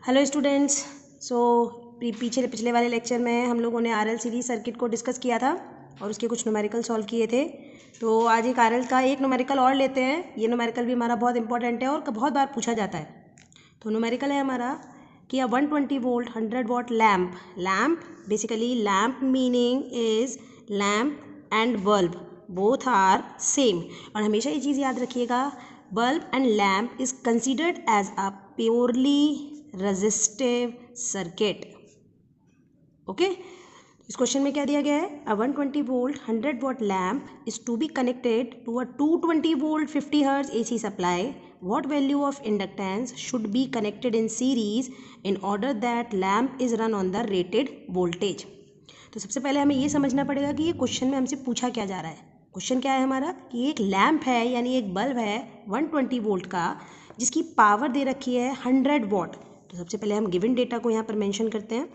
Hello students. सो पिछले वाले lecture में हम लोगों ने आरएल सीरीज सर्किट को डिस्कस किया था और उसके कुछ न्यूमेरिकल सॉल्व किए थे। तो आज एक आरएल का एक न्यूमेरिकल और लेते हैं। ये न्यूमेरिकल भी हमारा बहुत इंपॉर्टेंट है और बहुत बार पूछा जाता है। तो न्यूमेरिकल है हमारा कि a 120 volt 100 watt lamp basically lamp meaning is lamp and bulb both are same. और हमेशा ये चीज़ याद रखिएगा, bulb and lamp is considered as a purely resistive circuit. Okay, इस क्वेश्चन में क्या दिया गया है? A 120 volt 100 watt lamp is to be connected to a 220 volt 50 hertz AC supply. What value of inductance should be connected in series in order that lamp is run on the rated voltage? तो सबसे पहले हमें ये समझना पड़ेगा कि ये question में हमसे पूछा क्या जा रहा है। क्वेश्चन क्या है हमारा कि एक लैम्प है यानी एक बल्ब है 120 वोल्ट का जिसकी पावर दे रखी है 100 वॉट। तो सबसे पहले हम गिवन डेटा को यहाँ पर मेंशन करते हैं।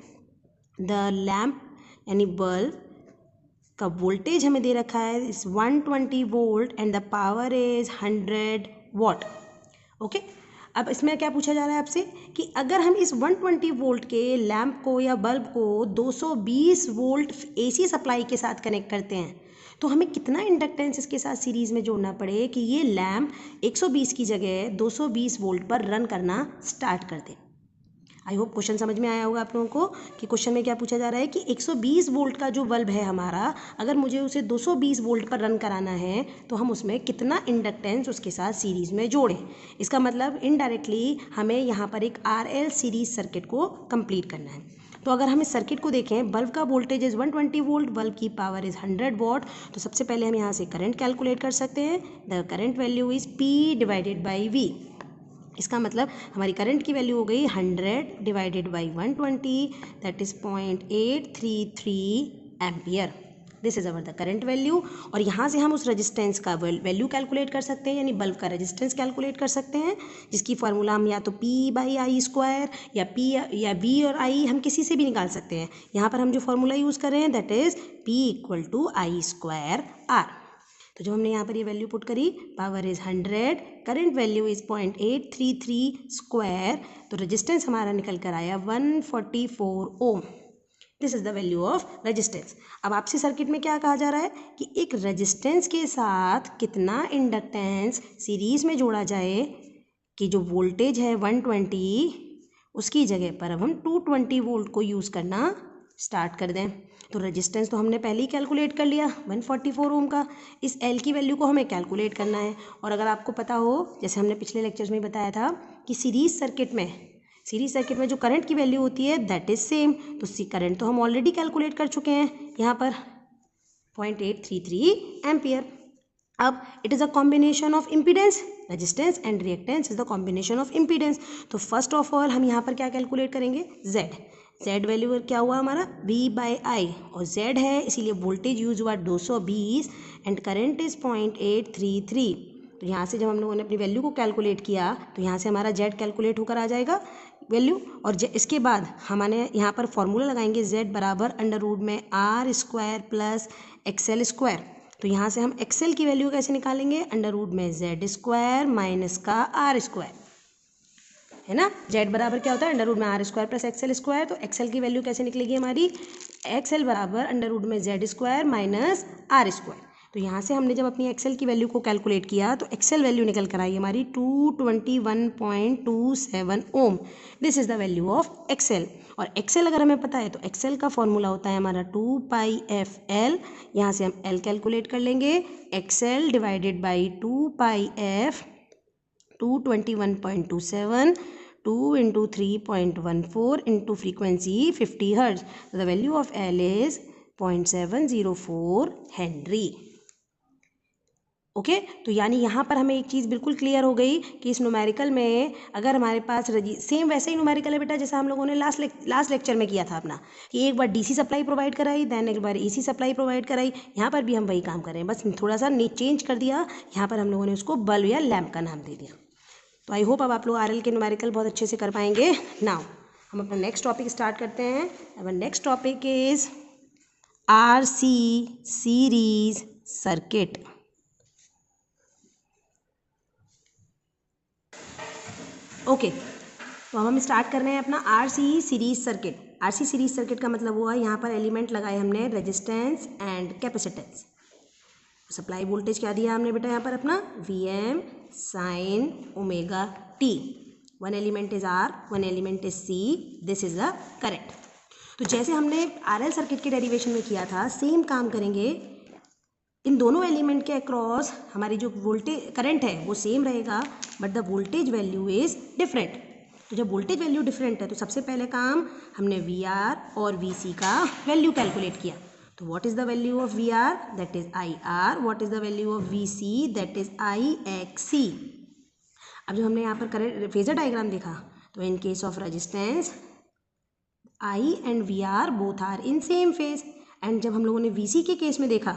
द लैम्प यानी बल्ब का वोल्टेज हमें दे रखा है इस 120 volt and the power is 100 what. Okay, अब इसमें क्या पूछा जा रहा है आपसे कि अगर हम इस 120 वोल्ट के लैम्प को या बल्ब को 220 वोल्ट AC सप्लाई के साथ कनेक्ट करते हैं तो हमें कितना इंडक्टेंस इसके साथ सीरीज में जोड़ना पड़े कि ये लैम्प 120 की जगह 220 वोल्ट पर रन करना स्टार्ट कर दे। आई होप क्वेश्चन समझ में आया होगा आप लोगों को कि क्वेश्चन में क्या पूछा जा रहा है कि 120 वोल्ट का जो बल्ब है हमारा, अगर मुझे उसे 220 वोल्ट पर रन कराना है तो हम उसमें कितना इंडक्टेंस उसके साथ सीरीज़ में जोड़ें। इसका मतलब इनडायरेक्टली हमें यहाँ पर एक RL सीरीज सर्किट को कंप्लीट करना है। तो अगर हम इस सर्किट को देखें, बल्ब का वोल्टेज इज़ 120 वोल्ट, बल्ब की पावर इज़ 100 वॉट। तो सबसे पहले हम यहाँ से करंट कैलकुलेट कर सकते हैं। The current value is P divided by V। इसका मतलब हमारी करंट की वैल्यू हो गई 100 divided by 120, that is 0.833 ampere. This is our the current value. और यहाँ से हम उस रेजिस्टेंस का वैल्यू कैलकुलेट कर सकते हैं, यानी बल्ब का रेजिस्टेंस कैलकुलेट कर सकते हैं, जिसकी फार्मूला हम या तो P/I स्क्वायर या P या V और I हम किसी से भी निकाल सकते हैं। यहाँ पर हम जो फार्मूला यूज़ कर रहे हैं that is P=I square R। तो जब हमने यहाँ पर ये वैल्यू पुट करी, power is 100, current value is 0.833 square, तो रेजिस्टेंस हमारा निकल कर आया 144 ohm. This is the value of resistance. अब आपसे सर्किट में क्या कहा जा रहा है कि एक रेजिस्टेंस के साथ कितना इंडक्टेंस सीरीज में जोड़ा जाए कि जो वोल्टेज है 120 उसकी जगह पर अब हम 220 वोल्ट को यूज़ करना स्टार्ट कर दें। तो रेजिस्टेंस तो हमने पहले ही कैलकुलेट कर लिया 144 ओम का। इस एल की वैल्यू को हमें कैलकुलेट करना है। और अगर आपको पता हो, जैसे हमने पिछले लेक्चर्स में बताया था कि सीरीज सर्किट में जो करंट की वैल्यू होती है दैट इज सेम। तो करंट तो हम ऑलरेडी कैलकुलेट कर चुके हैं यहाँ पर 0.833 एम्पियर। अब it is a combination of impedance, resistance and reactance is the combination of impedance. तो फर्स्ट ऑफ ऑल हम यहाँ पर क्या कैलकुलेट करेंगे, Z वैल्यू क्या हुआ हमारा V/I, और Z है इसीलिए वोल्टेज यूज हुआ 220 एंड करंट इज 0.833। तो यहाँ से जब हम लोगों ने अपनी वैल्यू को कैलकुलेट किया तो यहाँ से हमारा Z कैलकुलेट होकर आ जाएगा वैल्यू। और इसके बाद हमने यहाँ पर फॉर्मूला लगाएंगे Z बराबर अंडर रूट में R square plus XL square. तो यहाँ से हम XL की वैल्यू कैसे निकालेंगे, अंडर रूट में Z स्क्वायर माइनस का R स्क्वायर, है ना। Z बराबर क्या होता है अंडर रूट में R square plus XL square. तो XL की वैल्यू कैसे निकलेगी हमारी, XL बराबर अंडर रूट में Z square minus R square. तो यहाँ से हमने जब अपनी XL की वैल्यू को कैलकुलेट किया तो XL वैल्यू निकल कर आई हमारी 221.27 ohm. This is the value of XL। और XL अगर हमें पता है तो XL का फॉर्मूला होता है हमारा 2πfL। यहाँ से हम L कैलकुलेट कर लेंगे, XL divided by 2πf 221.27 2 into 3.14 into frequency 50 hertz. So the value of L is 0.704 Henry. Okay, तो यानी यहाँ पर हमें एक चीज़ बिल्कुल क्लियर हो गई कि इस न्यूमेरिकल में अगर हमारे पास सेम वैसे ही न्यूमेरिकल है बेटा जैसा हम लोगों ने लास्ट लेक्चर में किया था अपना, कि एक बार DC सप्लाई प्रोवाइड कराई देन एक बार AC सप्लाई प्रोवाइड कराई। यहाँ पर भी हम वही काम कर रहे हैं, बस थोड़ा सा चेंज कर दिया। यहाँ पर हम लोगों ने उसको बल्ब या लैम्प का नाम दे दिया। तो आई होप अब आप लोग RL के न्यूमेरिकल बहुत अच्छे से कर पाएंगे। नाउ हम अपना नेक्स्ट टॉपिक स्टार्ट करते हैं। अब next topic is RC series circuit. Okay, तो अब हम स्टार्ट कर रहे हैं अपना RC series circuit. RC series circuit का मतलब हुआ यहाँ पर एलिमेंट लगाए हमने resistance and capacitance. Supply voltage क्या दिया हमने बेटा यहाँ पर अपना Vm sine omega T. One element is R, one element is C, this is the current. तो जैसे हमने RL सर्किट के डेरिवेशन में किया था सेम काम करेंगे। इन दोनों एलिमेंट के अक्रॉस हमारी जो वोल्टेज करंट है वो सेम रहेगा, but the voltage value is different. तो जब वोल्टेज वैल्यू डिफरेंट है तो सबसे पहले काम हमने VR और VC का वैल्यू कैलकुलेट किया। तो what is the value of VR, that is IR। What is the value of VC, that is IXC। अब जब हमने यहाँ पर करंट फेजर डायग्राम देखा तो in case of resistance I and VR both are in same phase. And जब हम लोगों ने VC के केस में देखा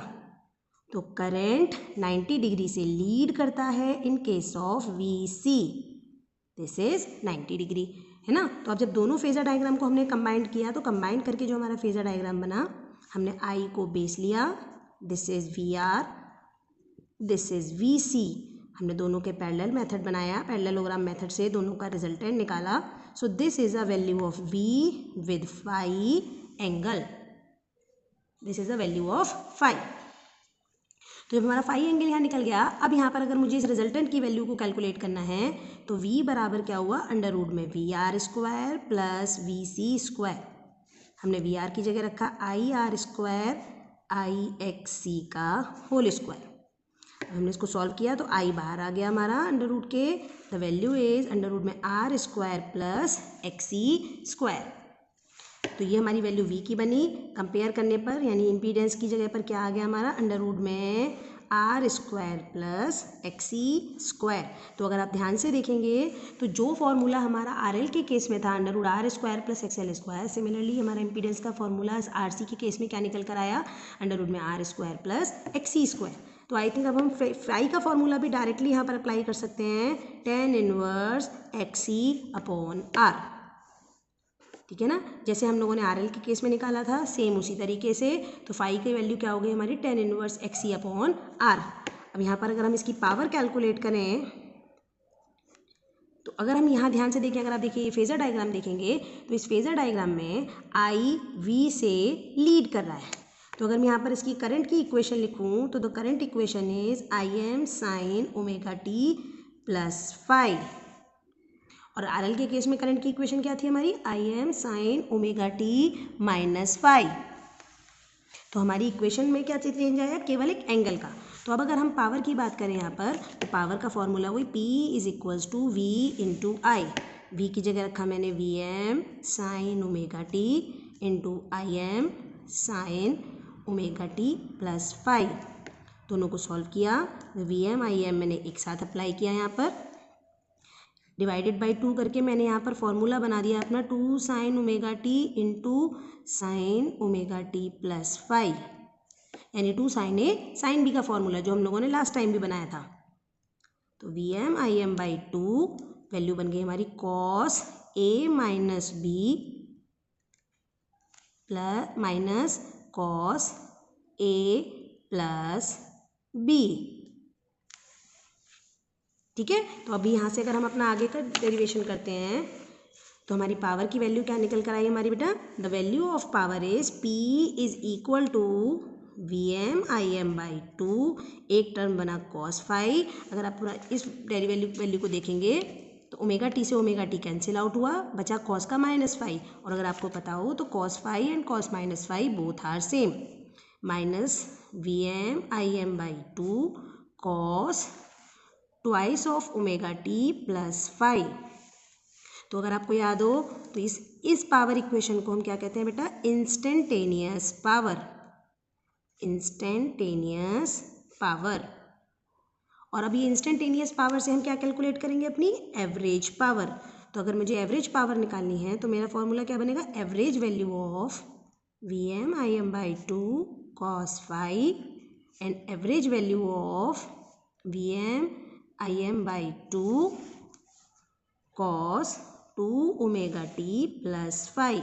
तो करंट 90 डिग्री से लीड करता है इन case of VC, this is 90 degree, है ना। तो अब जब दोनों फेजर डायग्राम को हमने कंबाइंड किया तो कंबाइंड करके जो हमारा फेजर डायग्राम बना, हमने I को बेस लिया, this is VR, this is VC। हमने दोनों के पैरेलल मेथड बनाया, पैरेललोग्राम मेथड से दोनों का रिजल्टेंट निकाला। So this is a value of V with phi angle, this is a value of phi. तो जब हमारा फाई एंगल यहाँ निकल गया, अब यहाँ पर अगर मुझे इस रिजल्टेंट की वैल्यू को कैलकुलेट करना है तो V बराबर क्या हुआ, अंडर रूट में VR square plus VC square. हमने VR की जगह रखा IR स्क्वायर IXC का होल स्क्वायर। हमने इसको सॉल्व किया तो I बाहर आ गया हमारा अंडर रूट के, the value is under root में R square plus XC square. तो ये हमारी वैल्यू V की बनी। कंपेयर करने पर यानी इम्पीडेंस की जगह पर क्या आ गया हमारा, अंडर रूट में R square plus XC square. तो अगर आप ध्यान से देखेंगे तो जो फॉर्मूला हमारा RL के केस में था under root R square plus XL square, similarly हमारा इम्पीडेंस का फॉर्मूला RC के केस में क्या निकल कर आया, अंडर रूट में R square plus XC square. तो आई थिंक अब हम फाई का फॉर्मूला भी डायरेक्टली यहाँ पर अप्लाई कर सकते हैं, tan inverse XC upon R, ठीक है ना। जैसे हम लोगों ने RL के केस में निकाला था सेम उसी तरीके से। तो फाई की वैल्यू क्या हो गई हमारी, tan inverse XC upon R। अब यहाँ पर अगर हम इसकी पावर कैलकुलेट करें तो अगर हम यहाँ ध्यान से देखें, अगर आप देखिए ये फेजर डायग्राम देखेंगे तो इस फेजर डायग्राम में I V से लीड कर रहा है। तो अगर मैं यहाँ पर इसकी करंट की इक्वेशन लिखूँ तो the current equation is Im sine omega T plus phi. और RL के केस में करंट की इक्वेशन क्या थी हमारी, Im sine omega T minus phi. तो हमारी इक्वेशन में क्या चेंज आया, केवल एक एंगल का। तो अब अगर हम पावर की बात करें यहाँ पर तो पावर का फॉर्मूला वही P is equals to V into I. V की जगह रखा मैंने Vm sine omega T into Im sine omega T plus phi. दोनों को सॉल्व किया, Vm Im मैंने एक साथ अप्लाई किया, यहाँ पर डिवाइडेड बाई 2 करके मैंने यहाँ पर फॉर्मूला बना दिया अपना 2 sine omega T into sine omega T plus phi, यानी 2 साइन ए साइन बी का फॉर्मूला जो हम लोगों ने लास्ट टाइम भी बनाया था। तो Vm Im बाई 2 वैल्यू बन गई हमारी cos A minus B plus minus cos A plus B, ठीक है। तो अभी यहाँ से अगर हम अपना आगे का डेरिवेशन करते हैं तो हमारी पावर की वैल्यू क्या निकल कर आई हमारी बेटा, the value of power is P is equal to Vm Im by 2, एक टर्म बना कॉस फाई। अगर आप पूरा इस वैल्यू को देखेंगे तो ओमेगा टी से ओमेगा टी कैंसिल आउट हुआ, बचा कॉस का माइनस फाई। और अगर आपको पता हो तो cos phi and cos minus phi both are same, minus Vm Im by 2 cos twice of omega T plus phi. तो अगर आपको याद हो तो इस पावर इक्वेशन को हम क्या कहते हैं बेटा, इंस्टेंटेनियस पावर, इंस्टेंटेनियस पावर। और अभी इंस्टेंटेनियस पावर से हम क्या कैलकुलेट करेंगे, अपनी एवरेज पावर। तो अगर मुझे एवरेज पावर निकालनी है तो मेरा फॉर्मूला क्या बनेगा, average value of Vm Im by 2 cos phi and average value of Vm Im by 2 cos 2 omega T plus phi.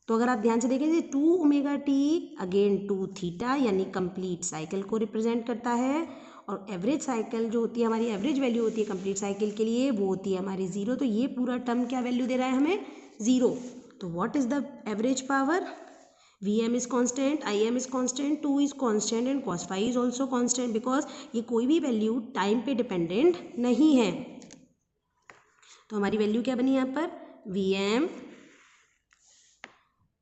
तो अगर आप ध्यान से देखें 2 ओमेगा टी अगेन 2 थीटा यानी कंप्लीट साइकिल को रिप्रेजेंट करता है, और एवरेज साइकिल जो होती है हमारी, एवरेज वैल्यू होती है कंप्लीट साइकिल के लिए, वो होती है हमारी 0। तो ये पूरा टर्म क्या वैल्यू दे रहा है हमें? 0। तो what is the average power? Vm is constant, Im is constant, 2 is constant and cos phi is also constant, because ये कोई भी वैल्यू टाइम पे डिपेंडेंट नहीं है। तो हमारी वैल्यू क्या बनी यहाँ पर? Vm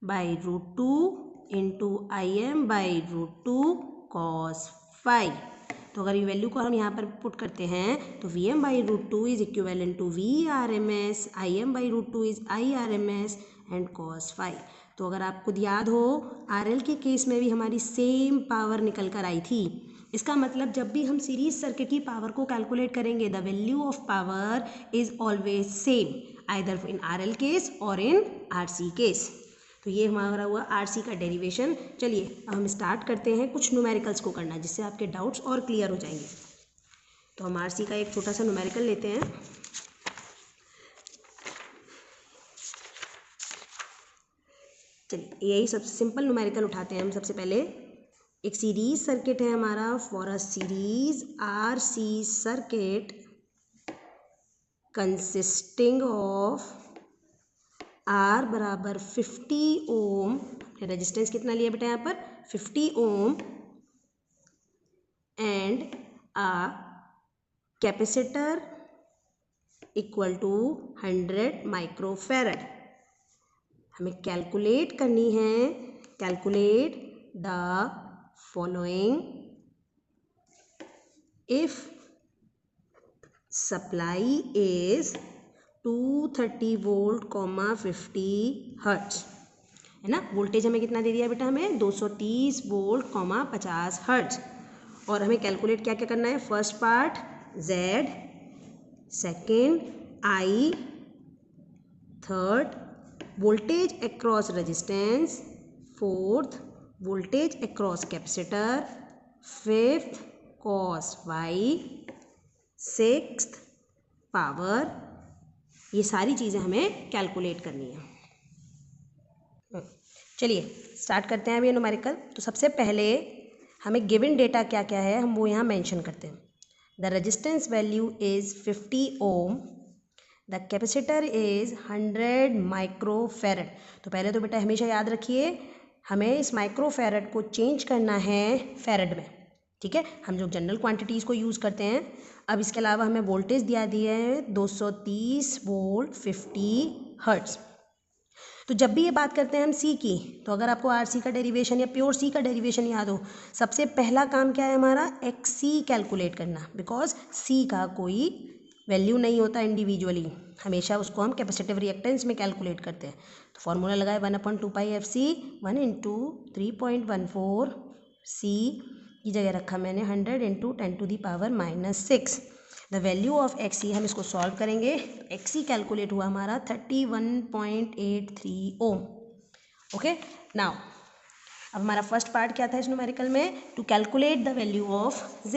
by √2 into Im by √2 cos phi। तो अगर ये वैल्यू को हम यहाँ पर पुट करते हैं तो Vm by √2 is equivalent to VRMS, Im by √2 is IRMS and cos phi। तो अगर आपको याद हो RL के केस में भी हमारी सेम पावर निकल कर आई थी। इसका मतलब जब भी हम सीरीज सर्किट की पावर को कैलकुलेट करेंगे, the value of power is always same, either in RL case और इन RC केस। तो ये हमारा हुआ RC का डेरिवेशन। चलिए अब हम स्टार्ट करते हैं कुछ न्यूमेरिकल्स को करना, जिससे आपके डाउट्स और क्लियर हो जाएंगे। तो हम RC का एक छोटा सा न्यूमेरिकल लेते हैं। चलिए यही सबसे सिंपल न्यूमेरिकल उठाते हैं हम। सबसे पहले एक सीरीज सर्किट है हमारा, for a series RC circuit consisting of R बराबर 50 ओम। रेजिस्टेंस कितना लिया बेटा यहाँ पर? 50 ohm and a capacitor equal to 100 microfarad. हमें कैलकुलेट करनी है, calculate the following if supply is 230 volt, 50 hertz, है ना। वोल्टेज हमें कितना दे दिया बेटा? हमें 230 वोल्ट, 50 हर्ट्ज। और हमें कैलकुलेट क्या क्या करना है? First part Z, second I, third voltage across resistance, fourth voltage across capacitor, fifth cos phi, sixth power. ये सारी चीज़ें हमें कैलकुलेट करनी है। चलिए स्टार्ट करते हैं अब ये न्यूमेरिकल। तो सबसे पहले हमें गिवन डेटा क्या क्या है हम वो यहाँ मेंशन करते हैं। The resistance value is 50 ohm, the capacitor is 100 microfarad. तो पहले तो बेटा हमेशा याद रखिए हमें इस माइक्रोफैरड को चेंज करना है फैरड में, ठीक है। हम जो जनरल क्वांटिटीज़ को यूज़ करते हैं। अब इसके अलावा हमें वोल्टेज दिया दिया है 230 वोल्ट, 50 हर्ट्ज। तो जब भी ये बात करते हैं हम C की, तो अगर आपको RC का डेरिवेशन या प्योर C का डेरिवेशन याद हो, सबसे पहला काम क्या है हमारा? XC कैलकुलेट करना, बिकॉज C का कोई वैल्यू नहीं होता इंडिविजुअली, हमेशा उसको हम कैपेसिटिव रिएक्टेंस में कैलकुलेट करते हैं। तो फॉर्मूला लगाए 1/2πfc, 1 इंटू 3.14 C की जगह रखा मैंने 100 into 10⁻⁻6। The value of XC, हम इसको सॉल्व करेंगे। XC कैलकुलेट हुआ हमारा 31.83 ओम। ओके नाउ अब हमारा फर्स्ट पार्ट क्या था इस न्यूमेरिकल में? To calculate the value of Z।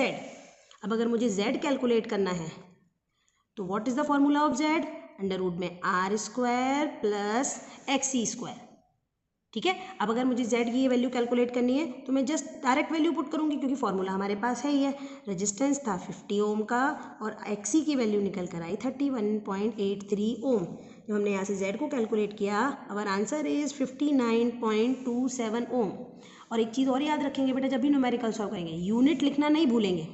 अब अगर मुझे Z कैलकुलेट करना है तो what is the formula of Z? Under root में R² प्लस XC², ठीक है। अब अगर मुझे Z की ये वैल्यू कैलकुलेट करनी है तो मैं जस्ट डायरेक्ट वैल्यू पुट करूँगी, क्योंकि फॉर्मूला हमारे पास है ही है। रेजिस्टेंस था 50 ओम का और XC की वैल्यू निकल कर आई 31.83 ओम। जब हमने यहाँ से Z को कैलकुलेट किया, अवर आंसर इज़ 59.27 ओम। और एक चीज़ और याद रखेंगे बेटा, जब भी न्यूमेरिकल सॉल्व करेंगे यूनिट लिखना नहीं भूलेंगे।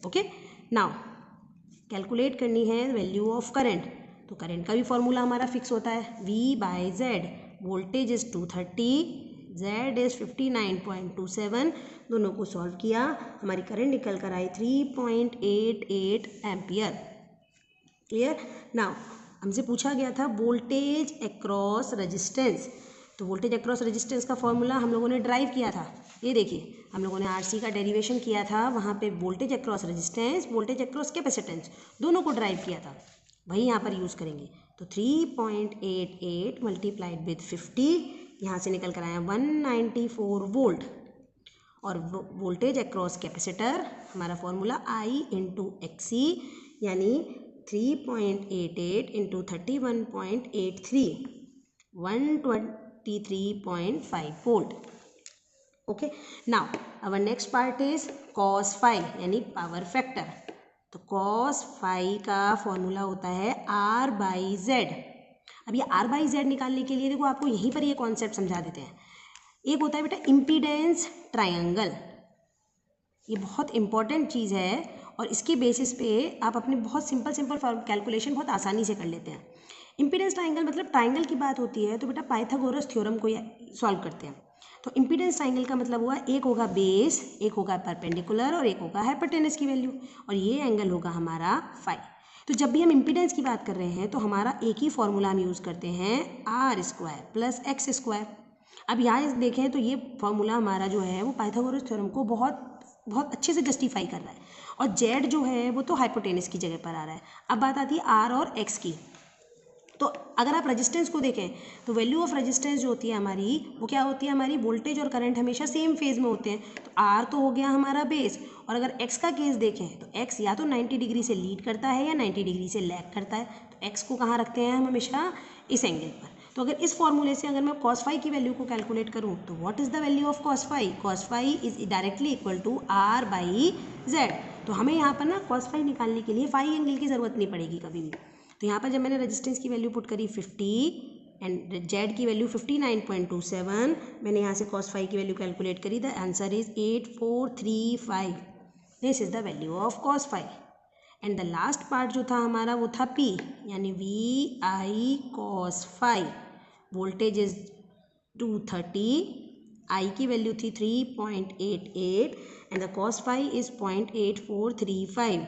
ओके नाउ कैलकुलेट करनी है वैल्यू ऑफ करंट। तो करंट का भी फॉर्मूला हमारा फिक्स होता है V/Z। Voltage is 230, Z is 59.27। दोनों को सॉल्व किया, हमारी करंट निकल कर आई 3.88 एम्पियर। क्लियर। नाउ हमसे पूछा गया था वोल्टेज अक्रॉस रेजिस्टेंस। तो वोल्टेज अक्रॉस रेजिस्टेंस का फॉर्मूला हम लोगों ने ड्राइव किया था। ये देखिए हम लोगों ने RC का डेरिवेशन किया था, वहाँ पे voltage across resistance, voltage across capacitance दोनों को ड्राइव किया था, वही यहाँ पर यूज़ करेंगे। तो 3.88 मल्टीप्लाइड विद 50, यहाँ से निकल कर आया 194 वोल्ट। और वोल्टेज अक्रॉस कैपेसिटर हमारा फॉर्मूला I इंटू XC, यानी 3.88 into 31.83, 123.5 volt. Okay, now our next part is cos phi यानी पावर फैक्टर। तो cos फाई का फॉर्मूला होता है R/Z। अब ये R/Z निकालने के लिए देखो आपको यहीं पर ये कॉन्सेप्ट समझा देते हैं। एक होता है बेटा इम्पीडेंस ट्रायंगल, ये बहुत इंपॉर्टेंट चीज़ है और इसके बेसिस पे आप अपने बहुत सिंपल कैलकुलेशन बहुत आसानी से कर लेते हैं। इम्पीडेंस ट्रायंगल मतलब ट्रायंगल की बात होती है तो बेटा पाइथागोरस थ्योरम को सॉल्व करते हैं। तो इम्पीडेंस ट्रायंगल का मतलब हुआ एक होगा बेस, एक होगा परपेंडिकुलर और एक होगा हाइपोटेनस की वैल्यू, और ये एंगल होगा हमारा फाई। तो जब भी हम इम्पीडेंस की बात कर रहे हैं तो हमारा एक ही फॉर्मूला हम यूज़ करते हैं R² + X²। अब यहाँ देखें तो ये फॉर्मूला हमारा जो है वो पाइथागोरस थ्योरम को बहुत अच्छे से जस्टिफाई कर रहा है, और जेड जो है वो तो हाइपोटेनस की जगह पर आ रहा है। अब बात आती है आर और एक्स की। तो अगर आप रेजिस्टेंस को देखें तो वैल्यू ऑफ रेजिस्टेंस जो होती है हमारी वो क्या होती है, हमारी वोल्टेज और करंट हमेशा सेम फेज में होते हैं। तो आर तो हो गया हमारा बेस, और अगर एक्स का केस देखें तो एक्स या तो 90 डिग्री से लीड करता है या 90 डिग्री से लैग करता है। तो एक्स को कहाँ रखते हैं हम हमेशा, इस एंगल पर। तो अगर इस फॉर्मूले से अगर मैं cos फाई की वैल्यू को कैलकुलेट करूँ तो what is the value of cos phi? cos phi is directly equal to R/Z। तो हमें यहाँ पर ना cos फाई निकालने के लिए फाई एंगल की ज़रूरत नहीं पड़ेगी कभी भी। तो यहाँ पर जब मैंने रेजिस्टेंस की वैल्यू पुट करी 50 एंड जेड की वैल्यू 59.27, मैंने यहाँ से cos फाई की वैल्यू कैलकुलेट करी। The answer is 8435। This is the value of cos phi. And the last part जो था हमारा वो था P यानी VI cos phi. Voltage is 230, I की वैल्यू थी 3.88 and the cos phi is 0.8435।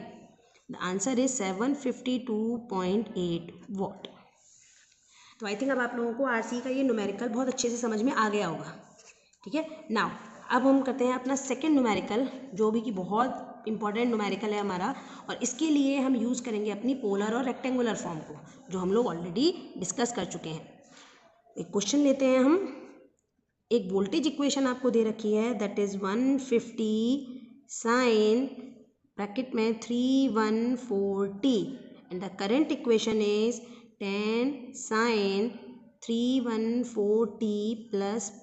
The answer is 752.8 watt. तो I think अब आप लोगों को RC का ये न्यूमेरिकल बहुत अच्छे से समझ में आ गया होगा। ठीक है, नाउ अब हम करते हैं अपना सेकेंड न्यूमेरिकल, जो भी कि बहुत इंपॉर्टेंट न्यूमेरिकल है हमारा, और इसके लिए हम यूज़ करेंगे अपनी पोलर और रेक्टेंगुलर फॉर्म को, जो हम लोग ऑलरेडी डिस्कस कर चुके हैं। एक क्वेश्चन लेते हैं हम। एक वोल्टेज इक्वेशन आपको दे रखी है, दैट इज 150 साइन ब्रैकेट में 314T and the current equation is 10 sine 314T +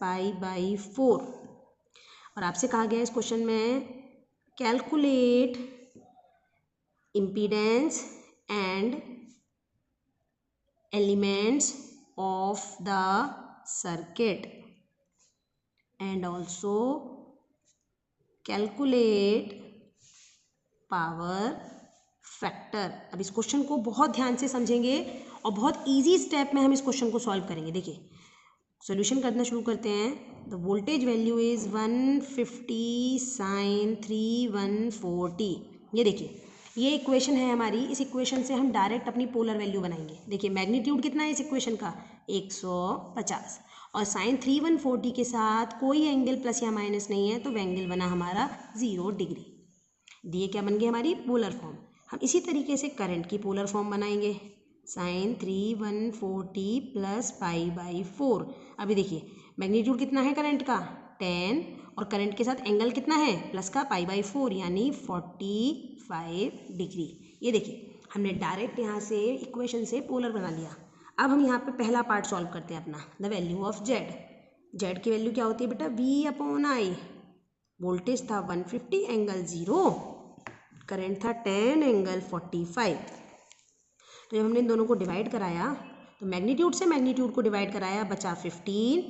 π/4। और आपसे कहा गया इस क्वेश्चन में calculate impedance and elements of the circuit and also calculate power factor. अब इस क्वेश्चन को बहुत ध्यान से समझेंगे और बहुत इजी स्टेप में हम इस क्वेश्चन को सॉल्व करेंगे। देखिए सॉल्यूशन करना शुरू करते हैं। The voltage value is 150 sine 314T। ये देखिए ये इक्वेशन है हमारी, इस इक्वेशन से हम डायरेक्ट अपनी पोलर वैल्यू बनाएंगे। देखिए मैग्नीट्यूड कितना है इस इक्वेशन का, 150, और साइन 314T के साथ कोई एंगल प्लस या माइनस नहीं है, तो एंगल बना हमारा 0 डिग्री। ये क्या बन गई हमारी पोलर फॉर्म। हम इसी तरीके से करंट की पोलर फॉर्म बनाएंगे, साइन 314T + π/4। अभी देखिए मैग्नीट्यूड कितना है करंट का, 10, और करंट के साथ एंगल कितना है प्लस का π/4 यानी 45 डिग्री। ये देखिए हमने डायरेक्ट यहाँ से इक्वेशन से पोलर बना लिया। अब हम यहाँ पे पहला पार्ट सॉल्व करते हैं अपना, the value of Z. Z की वैल्यू क्या होती है बेटा, V/I। वोल्टेज था 150 एंगल 0, करंट था 10 एंगल 45। तो जब हमने इन दोनों को डिवाइड कराया तो मैग्नीट्यूड से मैग्नीट्यूड को डिवाइड कराया, बचा 15,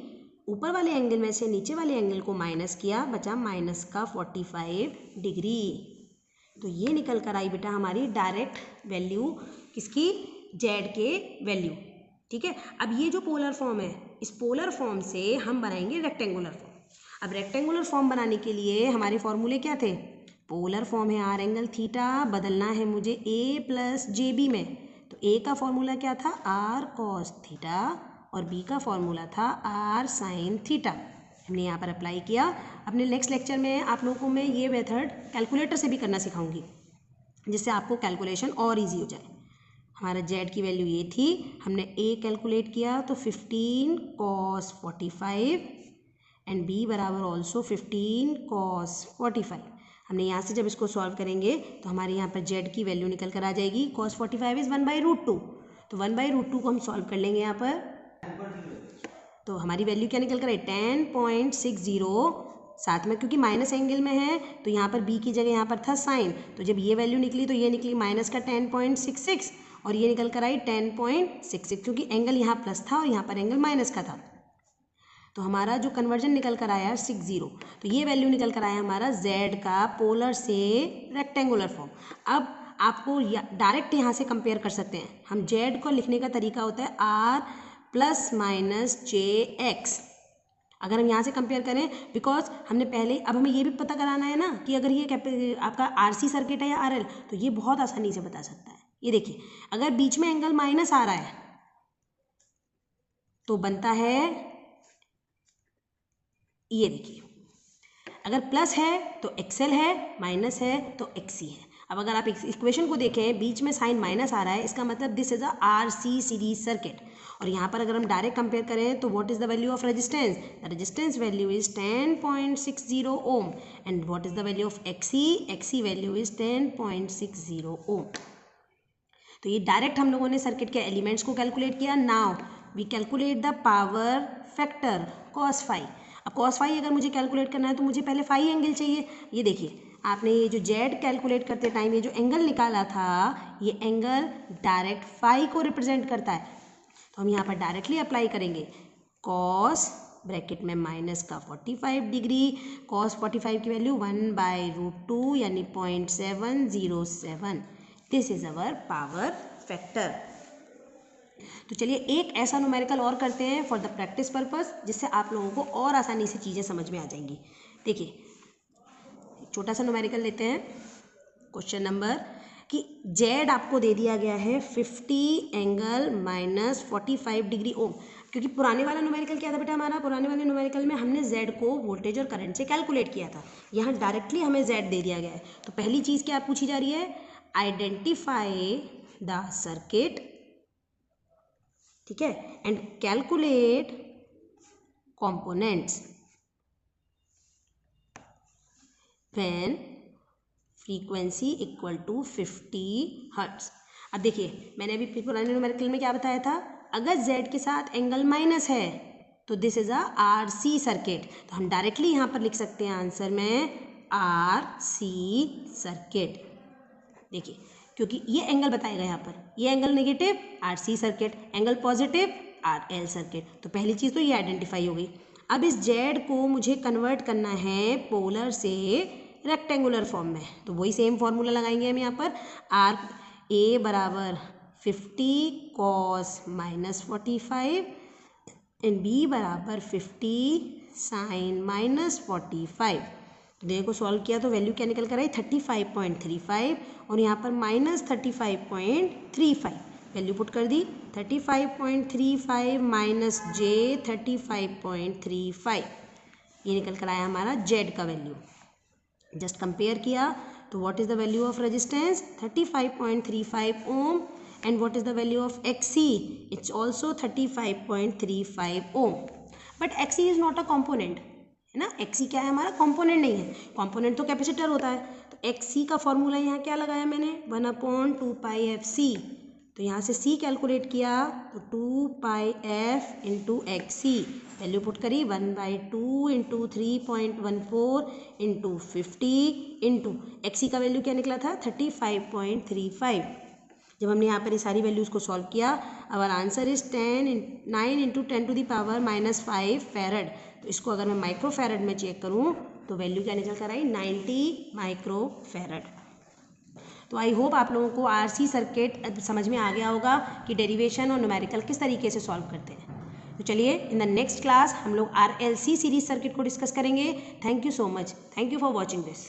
ऊपर वाले एंगल में से नीचे वाले एंगल को माइनस किया, बचा माइनस का 45 डिग्री। तो ये निकल कर आई बेटा हमारी डायरेक्ट वैल्यू किसकी, जेड के वैल्यू। ठीक है, अब ये जो पोलर फॉर्म है, इस पोलर फॉर्म से हम बनाएंगे रेक्टेंगुलर फॉर्म। अब रेक्टेंगुलर फॉर्म बनाने के लिए हमारे फॉर्मूले क्या थे, पोलर फॉर्म है आर एंगल थीटा, बदलना है मुझे A + JB में। तो A का फॉर्मूला क्या था, R cos थीटा, और B का फॉर्मूला था R sin थीटा। हमने यहाँ पर अप्लाई किया। अपने नेक्स्ट लेक्चर में आप लोगों को मैं ये मेथड कैलकुलेटर से भी करना सिखाऊंगी, जिससे आपको कैलकुलेशन और इजी हो जाए। हमारा जेड की वैल्यू ये थी, हमने A कैलकुलेट किया तो 15 cos 45 एंड B बराबर ऑल्सो 15 cos 45। हमने यहाँ से जब इसको सॉल्व करेंगे तो हमारे यहाँ पर जेड की वैल्यू निकल कर आ जाएगी, cos 45 इज़ 1/√2। तो 1/√2 को हम सॉल्व कर लेंगे यहाँ पर। तो हमारी वैल्यू क्या निकल कर है, 10.60 साथ में, क्योंकि माइनस एंगल में है तो यहाँ पर बी की जगह यहाँ पर था साइन, तो जब ये वैल्यू निकली तो ये निकली माइनस का 10.66 और ये निकल कर आई 10.66, क्योंकि एंगल यहाँ प्लस था और यहाँ पर एंगल माइनस का था। तो हमारा जो कन्वर्जन निकल कर आया 60, तो ये वैल्यू निकल कर आया हमारा z का पोलर से रेक्टेंगुलर फॉर्म। अब आपको डायरेक्ट यहाँ से कंपेयर कर सकते हैं हम। z को लिखने का तरीका होता है r प्लस माइनस jx। अगर हम यहाँ से कंपेयर करें, बिकॉज हमने पहले, अब हमें ये भी पता कराना है ना कि अगर ये आपका RC सर्किट है या RL, तो ये बहुत आसानी से बता सकता है। ये देखिए, अगर बीच में एंगल माइनस आ रहा है तो बनता है, ये देखिए, अगर प्लस है तो XL है, माइनस है तो XC है। अब अगर आप इक्वेशन को देखें, बीच में साइन माइनस आ रहा है, इसका मतलब this is a RC series circuit. और यहाँ पर अगर हम डायरेक्ट कंपेयर करें तो what is the value of resistance? The resistance value is 10.60 ohm. And what is the value of XC? XC value is 10.60 ohm. तो ये डायरेक्ट हम लोगों ने सर्किट के एलिमेंट्स को कैलकुलेट किया। Now we calculate the power factor cos phi। अब cos phi अगर मुझे कैलकुलेट करना है तो मुझे पहले फाई एंगल चाहिए। ये देखिए, आपने ये जो z कैलकुलेट करते टाइम ये जो एंगल निकाला था, ये एंगल डायरेक्ट फाई को रिप्रेजेंट करता है। तो हम यहाँ पर डायरेक्टली अप्लाई करेंगे cos ब्रैकेट में माइनस का 45 डिग्री, cos 45 की वैल्यू 1/√2 यानी 0.707। This is our power factor. तो चलिए एक ऐसा न्यूमेरिकल और करते हैं फॉर द प्रैक्टिस पर्पस, जिससे आप लोगों को और आसानी से चीज़ें समझ में आ जाएंगी। देखिए, छोटा सा न्यूमेरिकल लेते हैं। क्वेश्चन नंबर कि z आपको दे दिया गया है 50 एंगल माइनस 45 डिग्री ओम। क्योंकि पुराने वाला न्यूमेरिकल क्या था बेटा हमारा? पुराने वाले न्यूमेरिकल में हमने z को वोल्टेज और करंट से कैलकुलेट किया था। यहाँ डायरेक्टली हमें z दे दिया गया है। तो पहली चीज़ क्या पूछी जा रही है? आइडेंटिफाई द सर्किट, ठीक है, and calculate components when frequency equal to 50 hertz. अब देखिए, मैंने अभी पुराने न्यूमेरिकल में क्या बताया था? अगर z के साथ एंगल माइनस है तो this is a RC circuit. तो हम डायरेक्टली यहाँ पर लिख सकते हैं आंसर में RC सर्किट। देखिए, क्योंकि ये एंगल बताएगा यहाँ पर, ये angle negative RC circuit, angle positive RL circuit. तो पहली चीज़ तो ये आइडेंटिफाई हो गई। अब इस z को मुझे कन्वर्ट करना है पोलर से रेक्टेंगुलर फॉर्म में, तो वही सेम फॉर्मूला लगाएंगे हम यहाँ पर। A बराबर 50 cos माइनस 45 एंड B बराबर 50 साइन माइनस 45। तो देखो सॉल्व किया तो वैल्यू क्या निकल कर आई? 35.35 और यहाँ पर माइनस 35.35 वैल्यू पुट कर दी। 35.35 माइनस j 35.35, ये निकल कर आया हमारा z का वैल्यू। जस्ट कंपेयर किया तो what is the value of resistance? 35.35 ohm. And what is the value of XC? It's also 35.35 ohm. But XC is not a component, है ना। XC क्या है? हमारा कॉम्पोनेंट नहीं है। कॉम्पोनेंट तो कैपेसिटर होता है। तो XC का फॉर्मूला यहाँ क्या लगाया मैंने? 1/2πfc। तो यहाँ से C कैलकुलेट किया तो 2πf into XC, value put करी 1/2 इंटू 3.14 इंटू 50 इंटू XC का वैल्यू क्या निकला था? 35.35। जब हमने यहाँ पर ये सारी वैल्यूज़ को सॉल्व किया, our answer is 9 into 10⁻⁻5 farad. तो इसको अगर मैं माइक्रो फैरड में चेक करूँ तो वैल्यू क्या निकल कर आई? 90 माइक्रो फैरड। तो आई होप आप लोगों को RC सर्किट समझ में आ गया होगा कि डेरिवेशन और न्यूमेरिकल किस तरीके से सॉल्व करते हैं। तो चलिए इन द नेक्स्ट क्लास हम लोग RLC सीरीज सर्किट को डिस्कस करेंगे। Thank you so much. Thank you for watching this.